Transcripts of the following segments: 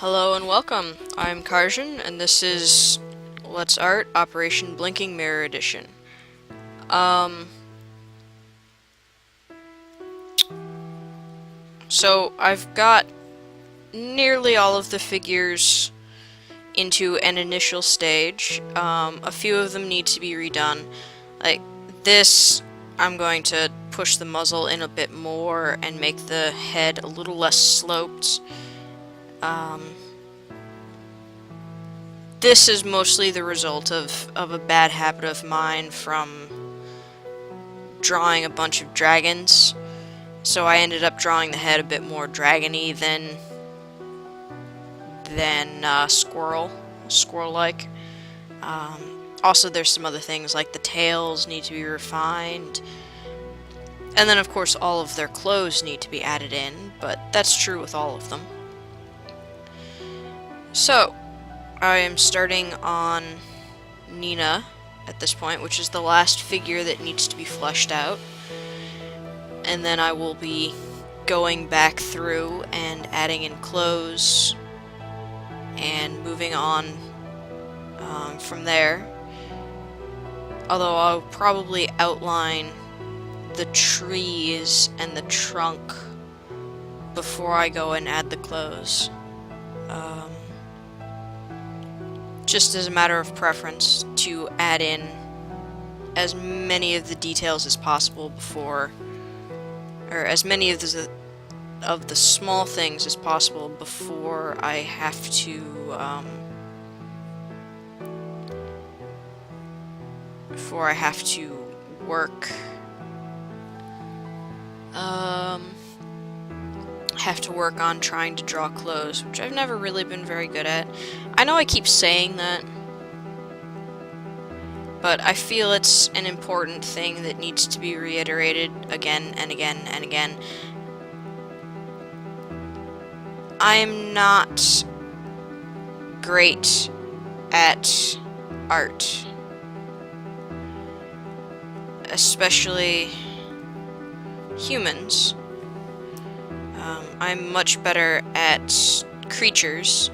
Hello and welcome. I'm Karjan, and this is Let's Art Operation Blinking Mirror Edition. Um, so I've got nearly all of the figures into an initial stage. A few of them need to be redone. Like this, I'm going to push the muzzle in a bit more and make the head a little less sloped. This is mostly the result of a bad habit of mine from drawing a bunch of dragons. So I ended up drawing the head a bit more dragony than squirrel-like. Also, there's some other things like the tails need to be refined, and then of course all of their clothes need to be added in. But that's true with all of them. So I am starting on Nina at this point, which is the last figure that needs to be fleshed out. And then I will be going back through and adding in clothes and moving on from there. Although I'll probably outline the trees and the trunk before I go and add the clothes. Just as a matter of preference to add in as many of the details as possible before, or as many of the small things as possible before I have to work. Have to work on trying to draw clothes, which I've never really been very good at. I know I keep saying that, but I feel it's an important thing that needs to be reiterated again and again and again. I'm not great at art, especially humans. I'm much better at creatures.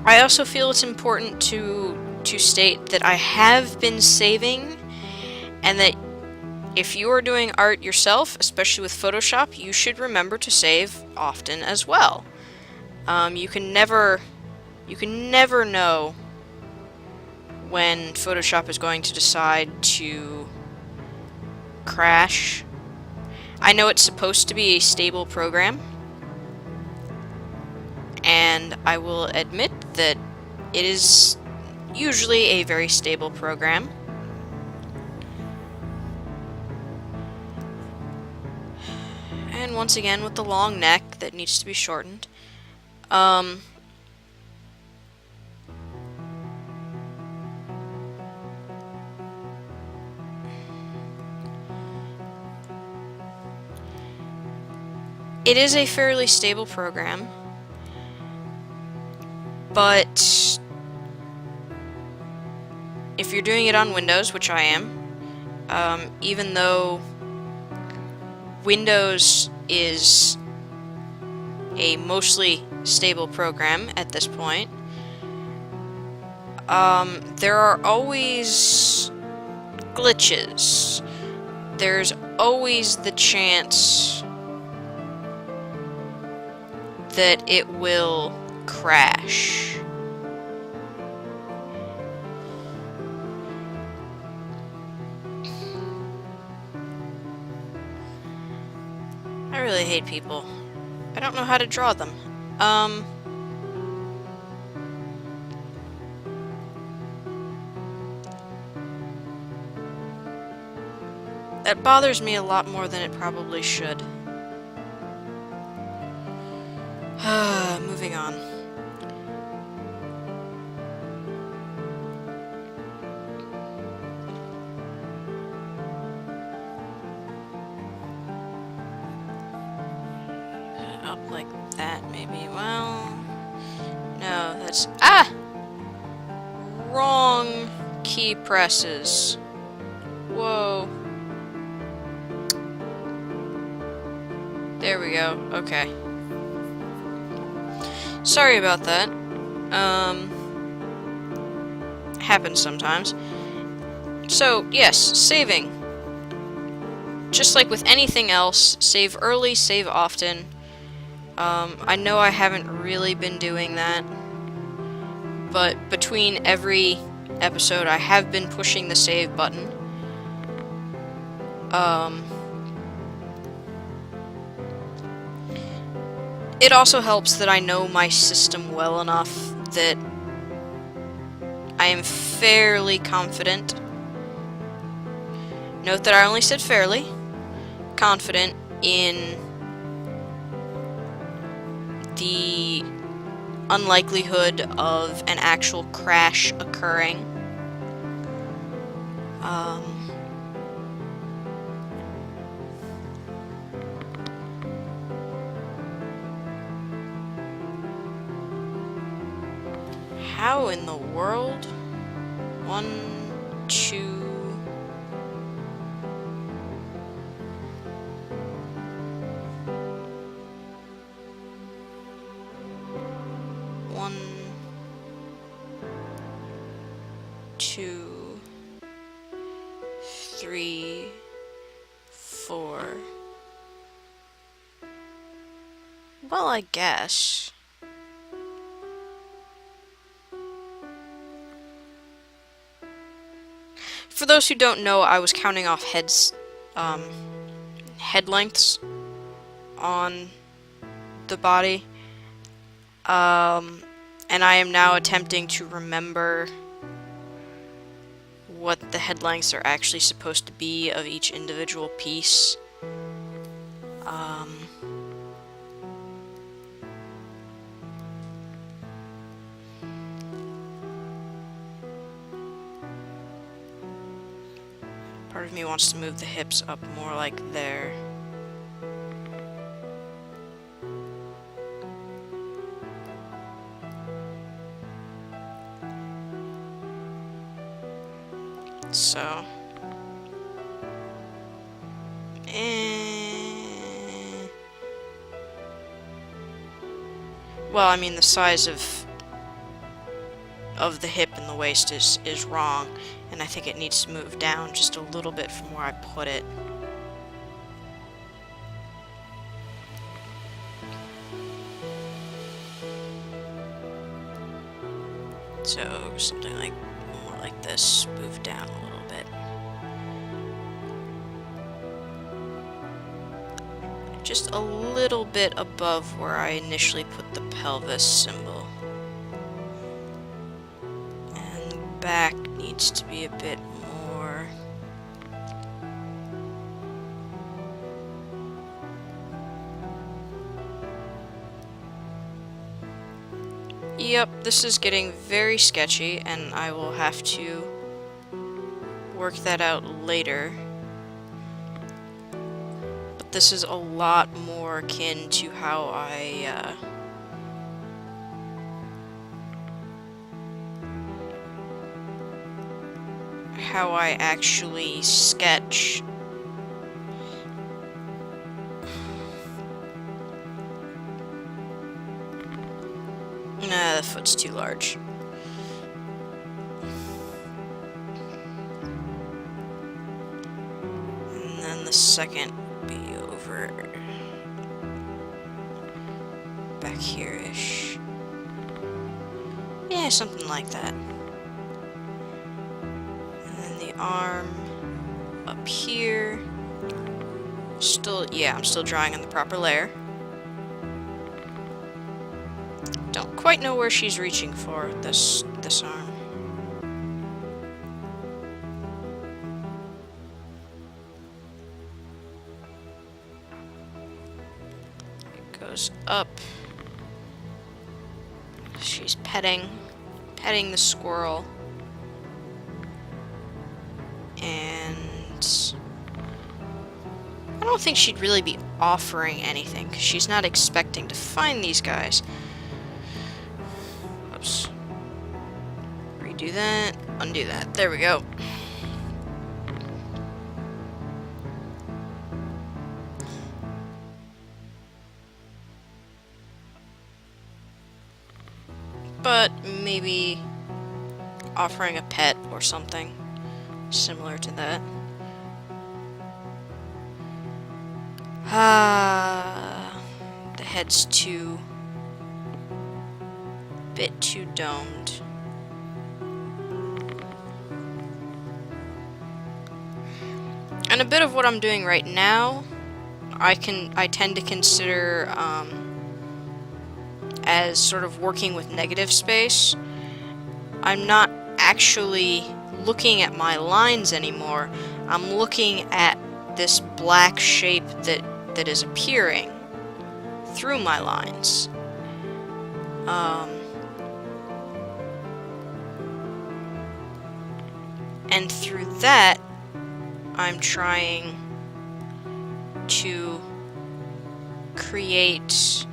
I also feel it's important to state that I have been saving, and that if you are doing art yourself, especially with Photoshop, you should remember to save often as well. You can never know when Photoshop is going to decide to crash. I know it's supposed to be a stable program, and I will admit that it is usually a very stable program. And once again, with the long neck that needs to be shortened. It is a fairly stable program, but if you're doing it on Windows, which I am, even though Windows is a mostly stable program at this point, there are always glitches. There's always the chance that it will crash. I really hate people. I don't know how to draw them. That bothers me a lot more than it probably should. Moving on. Up like that, maybe. Well, no, that's... Wrong key presses. Whoa. There we go. Okay. Sorry about that. Happens sometimes. So, yes, saving. Just like with anything else, save early, save often. I know I haven't really been doing that, but between every episode I have been pushing the save button. It also helps that I know my system well enough that I am fairly confident. Note that I only said fairly confident in the unlikelihood of an actual crash occurring. How in the world? 1, 2... One, 2, 3, 4. Well, I guess. For those who don't know, I was counting off head lengths on the body. And I am now attempting to remember what the head lengths are actually supposed to be of each individual piece. Part of me wants to move the hips up more like there. So, well, I mean, the size of the hip and the waist is wrong, and I think it needs to move down just a little bit from where I put it. So, something like more like this, move down a little bit. Just a little bit above where I initially put the pelvis symbol. And the back needs to be a bit more. Yep, this is getting very sketchy, and I will have to work that out later. But this is a lot more akin to how I actually sketch. Nah, the foot's too large. And then the second will be over back here-ish. Yeah, something like that. And then the arm up here. Still, yeah, I'm still drawing on the proper layer. Don't quite know where she's reaching for this arm. It goes up. She's petting the squirrel. And I don't think she'd really be offering anything, 'cause she's not expecting to find these guys. Oops. Redo that, undo that. There we go. but maybe offering a pet or something similar to that. The head's bit too domed. And a bit of what I'm doing right now, I tend to consider as sort of working with negative space. I'm not actually looking at my lines anymore. I'm looking at this black shape that is appearing through my lines. And through that, I'm trying to create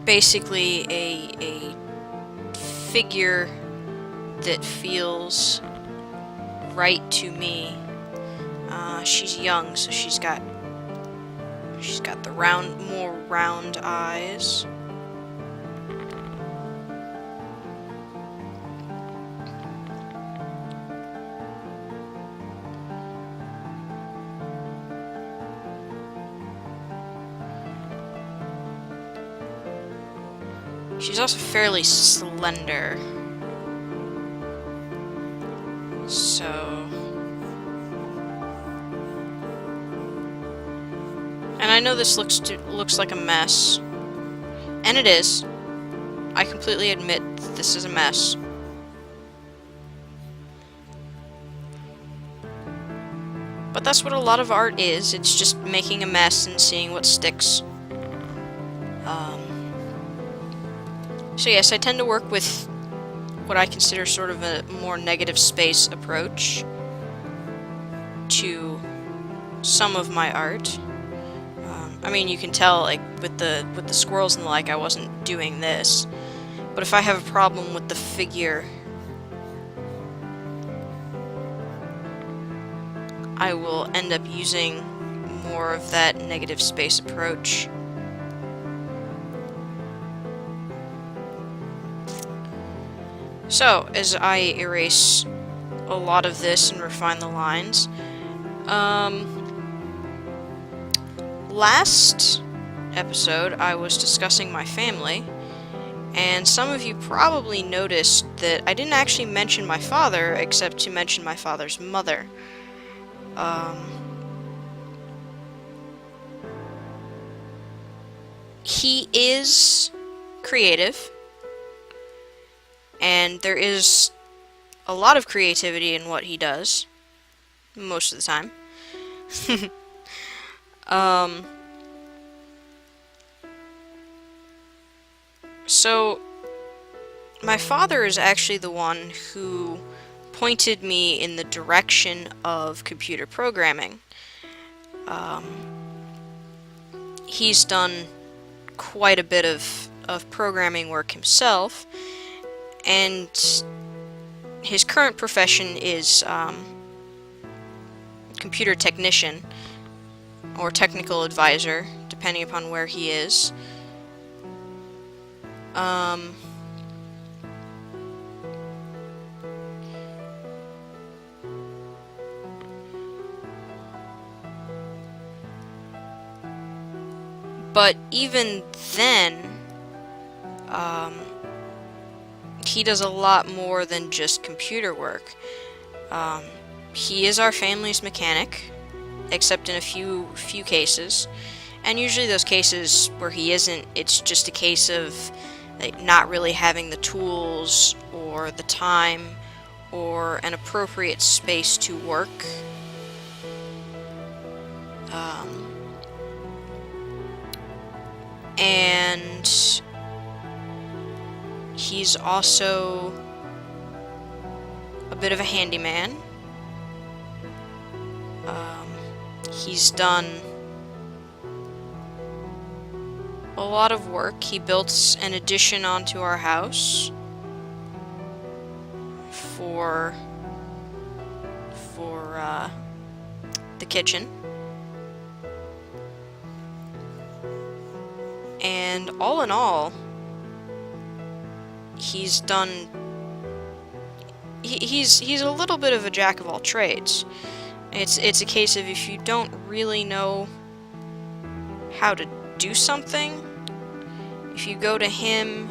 basically a figure that feels right to me. She's young, so she's got the more round eyes. She's also fairly slender. So... And I know this looks like a mess. And it is. I completely admit this is a mess. But that's what a lot of art is. It's just making a mess and seeing what sticks. So yes, I tend to work with what I consider sort of a more negative space approach to some of my art. I mean, you can tell, like, with the squirrels and the like, I wasn't doing this. But if I have a problem with the figure, I will end up using more of that negative space approach. So, as I erase a lot of this and refine the lines, last episode I was discussing my family, and some of you probably noticed that I didn't actually mention my father, except to mention my father's mother. He is creative, and there is a lot of creativity in what he does, most of the time. So, my father is actually the one who pointed me in the direction of computer programming. He's done quite a bit of programming work himself, and his current profession is computer technician or technical advisor, depending upon where he is. But even then, he does a lot more than just computer work. He is our family's mechanic, except in a few cases. And usually those cases where he isn't, it's just a case of like, not really having the tools or the time or an appropriate space to work. And he's also a bit of a handyman. He's done a lot of work. He built an addition onto our house for the kitchen. And all in all, he's done... He's a little bit of a jack of all trades. It's a case of if you don't really know how to do something, if you go to him,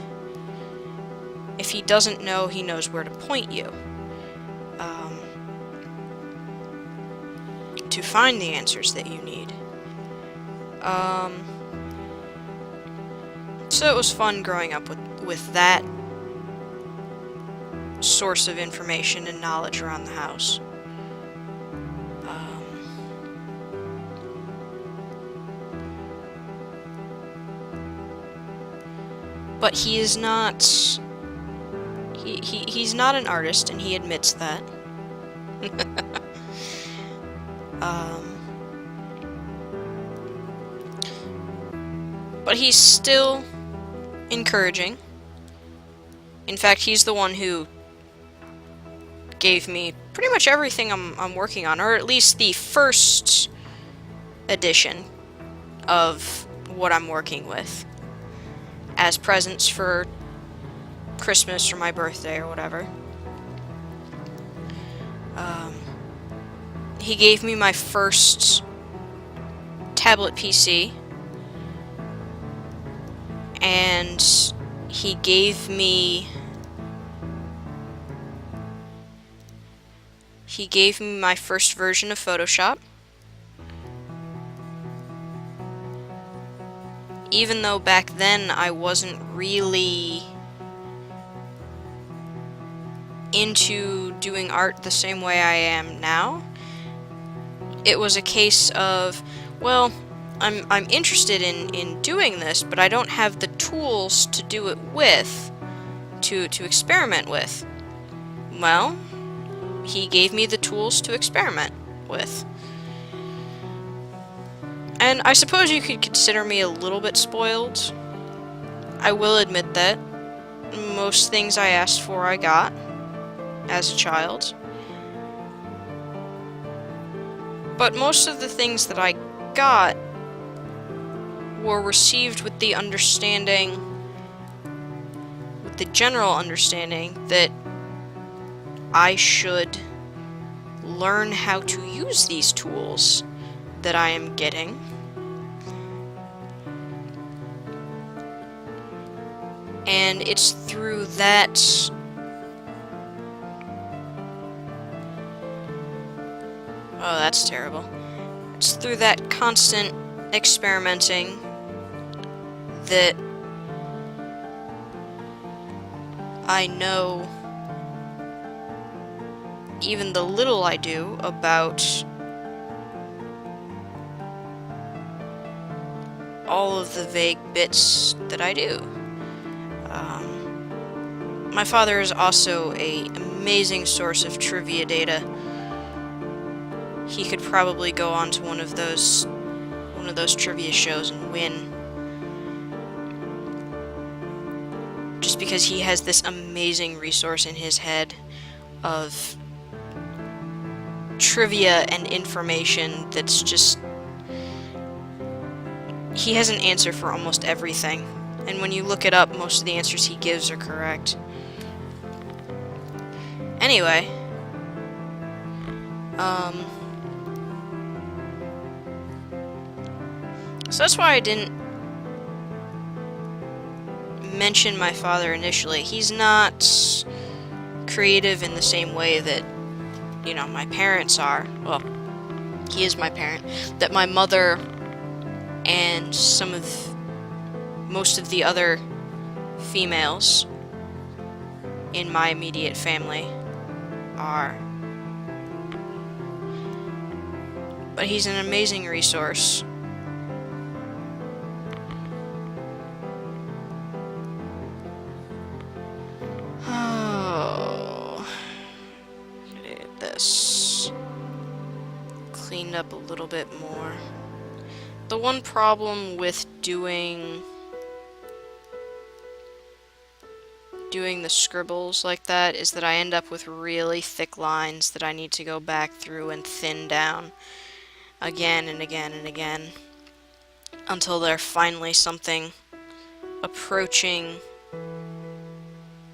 if he doesn't know, he knows where to point you to find the answers that you need. So it was fun growing up with that source of information and knowledge around the house. But he is not... He's not an artist, and he admits that. But he's still encouraging. In fact, he's the one who gave me pretty much everything I'm working on, or at least the first edition of what I'm working with, as presents for Christmas or my birthday or whatever. He gave me my first tablet PC, and he gave me my first version of Photoshop. Even though back then I wasn't really into doing art the same way I am now, it was a case of, well, I'm interested in doing this, but I don't have the tools to do it with, to experiment with. Well, he gave me the tools to experiment with. And I suppose you could consider me a little bit spoiled. I will admit that. Most things I asked for I got as a child. But most of the things that I got were received with the understanding, with the general understanding that I should learn how to use these tools that I am getting. And it's through that oh, that's terrible. It's through that constant experimenting that I know even the little I do about all of the vague bits that I do. My father is also an amazing source of trivia data. He could probably go on to one of those trivia shows and win. Just because he has this amazing resource in his head of trivia and information that's just... He has an answer for almost everything. And when you look it up, most of the answers he gives are correct. Anyway, so that's why I didn't mention my father initially. He's not creative in the same way that, you know, my parents are. Well, he is my parent. That my mother and most of the other females in my immediate family are. But he's an amazing resource. Oh, get this cleaned up a little bit more. The one problem with doing the scribbles like that is that I end up with really thick lines that I need to go back through and thin down again and again and again until they're finally something approaching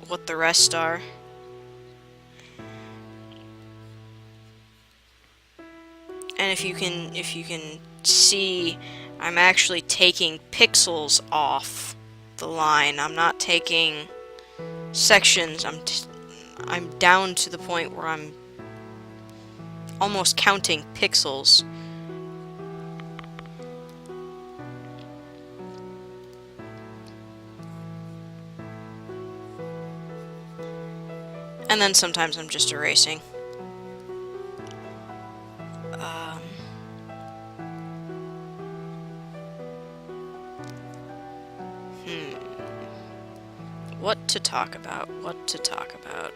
what the rest are. And if you can see, I'm actually taking pixels off the line. I'm not taking sections. I'm down to the point where I'm almost counting pixels. And then sometimes I'm just erasing. What to talk about? What to talk about?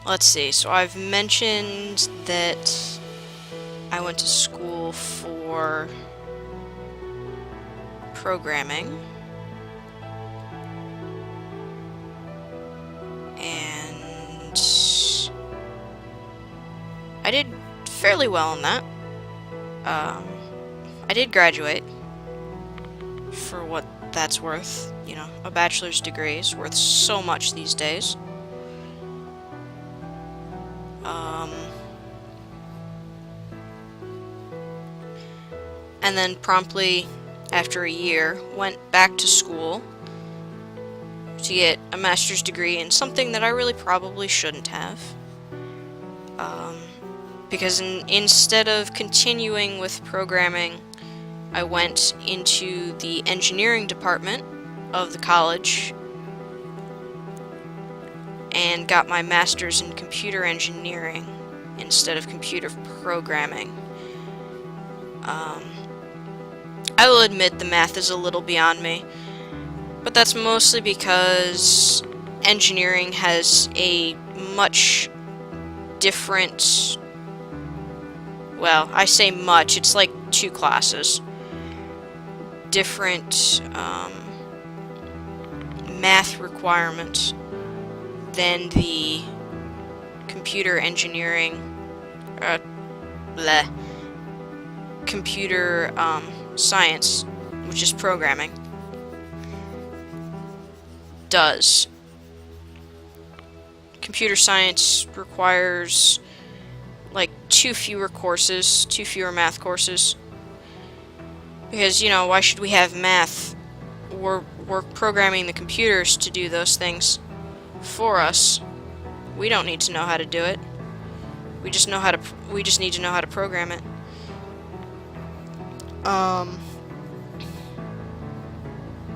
Let's see. So I've mentioned that I went to school for programming. And I did fairly well in that. I did graduate, for what that's worth. You know, a bachelor's degree is worth so much these days. And then promptly after a year went back to school to get a master's degree in something that I really probably shouldn't have. Because instead of continuing with programming, I went into the engineering department of the college and got my master's in computer engineering instead of computer programming. I will admit the math is a little beyond me, but that's mostly because engineering has a much different, well, I say much, it's like 2 classes, different math requirements than the computer engineering, computer science, which is programming, does. Computer science requires like 2 fewer math courses. Because, you know, why should we have math? We're programming the computers to do those things for us. We don't need to know how to do it. We just need to know how to program it.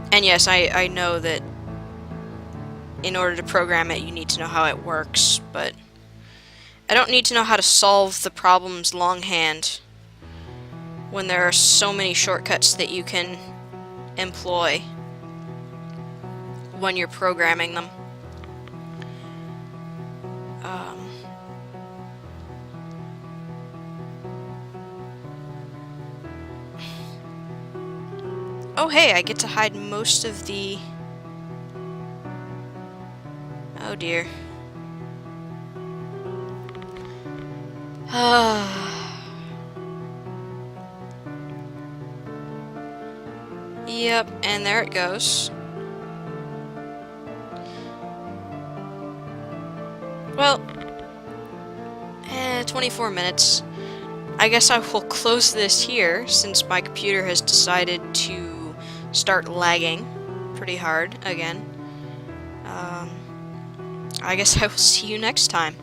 And yes, I know that in order to program it, you need to know how it works, but I don't need to know how to solve the problems longhand when there are so many shortcuts that you can employ when you're programming them. Oh hey, I get to hide most of the... Oh dear. Yep, and there it goes. Well, 24 minutes. I guess I will close this here, since my computer has decided to start lagging pretty hard again. I guess I will see you next time.